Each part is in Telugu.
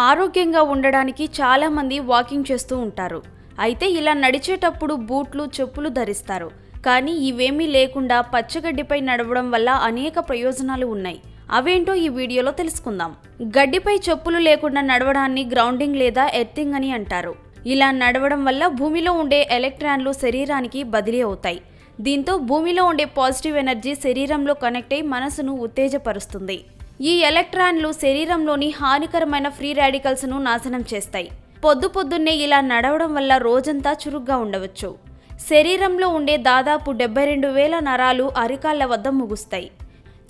ఆరోగ్యంగా ఉండడానికి చాలామంది వాకింగ్ చేస్తూ ఉంటారు. అయితే ఇలా నడిచేటప్పుడు బూట్లు, చెప్పులు ధరిస్తారు. కానీ ఇవేమీ లేకుండా పచ్చగడ్డిపై నడవడం వల్ల అనేక ప్రయోజనాలు ఉన్నాయి. అవేంటో ఈ వీడియోలో తెలుసుకుందాం. గడ్డిపై చెప్పులు లేకుండా నడవడాన్ని గ్రౌండింగ్ లేదా ఎర్తింగ్ అని అంటారు. ఇలా నడవడం వల్ల భూమిలో ఉండే ఎలక్ట్రాన్లు శరీరానికి బదిలీ అవుతాయి. దీంతో భూమిలో ఉండే పాజిటివ్ ఎనర్జీ శరీరంలో కనెక్ట్ అయి మనసును ఉత్తేజపరుస్తుంది. ఈ ఎలక్ట్రాన్లు శరీరంలోని హానికరమైన ఫ్రీ రాడికల్స్ను నాశనం చేస్తాయి. పొద్దున్నే ఇలా నడవడం వల్ల రోజంతా చురుగ్గా ఉండవచ్చు. శరీరంలో ఉండే దాదాపు 72,000 నరాలు అరికాళ్ల వద్ద ముగుస్తాయి.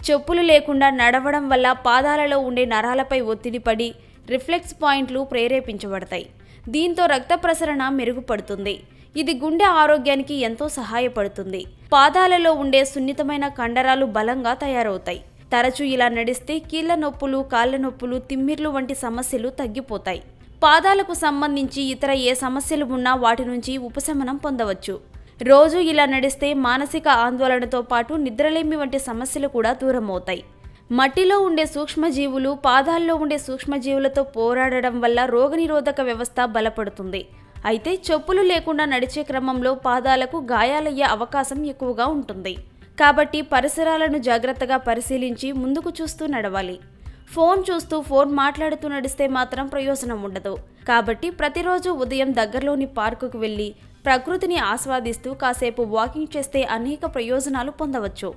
చెప్పులు లేకుండా నడవడం వల్ల పాదాలలో ఉండే నరాలపై ఒత్తిడి పడి రిఫ్లెక్స్ పాయింట్లు ప్రేరేపించబడతాయి. దీంతో రక్త ప్రసరణ మెరుగుపడుతుంది. ఇది గుండె ఆరోగ్యానికి ఎంతో సహాయపడుతుంది. పాదాలలో ఉండే సున్నితమైన కండరాలు బలంగా తయారవుతాయి. తరచూ ఇలా నడిస్తే కీళ్ల నొప్పులు, కాళ్ల నొప్పులు, తిమ్మిర్లు వంటి సమస్యలు తగ్గిపోతాయి. పాదాలకు సంబంధించి ఇతర ఏ సమస్యలు ఉన్నా వాటి నుంచి ఉపశమనం పొందవచ్చు. రోజు ఇలా నడిస్తే మానసిక ఆందోళనతో పాటు నిద్రలేమి వంటి సమస్యలు కూడా దూరమవుతాయి. మట్టిలో ఉండే సూక్ష్మజీవులు పాదాల్లో ఉండే సూక్ష్మజీవులతో పోరాడడం వల్ల రోగనిరోధక వ్యవస్థ బలపడుతుంది. అయితే చెప్పులు లేకుండా నడిచే క్రమంలో పాదాలకు గాయాలయ్యే అవకాశం ఎక్కువగా ఉంటుంది. కాబట్టి పరిసరాలను జాగ్రత్తగా పరిశీలించి ముందుకు చూస్తూ నడవాలి. ఫోన్ చూస్తూ ఫోన్ మాట్లాడుతూ నడిస్తే మాత్రం ప్రయోజనం ఉండదు. కాబట్టి ప్రతిరోజు ఉదయం దగ్గరలోని పార్కుకు వెళ్ళి ప్రకృతిని ఆస్వాదిస్తూ కాసేపు వాకింగ్ చేస్తే అనేక ప్రయోజనాలు పొందవచ్చు.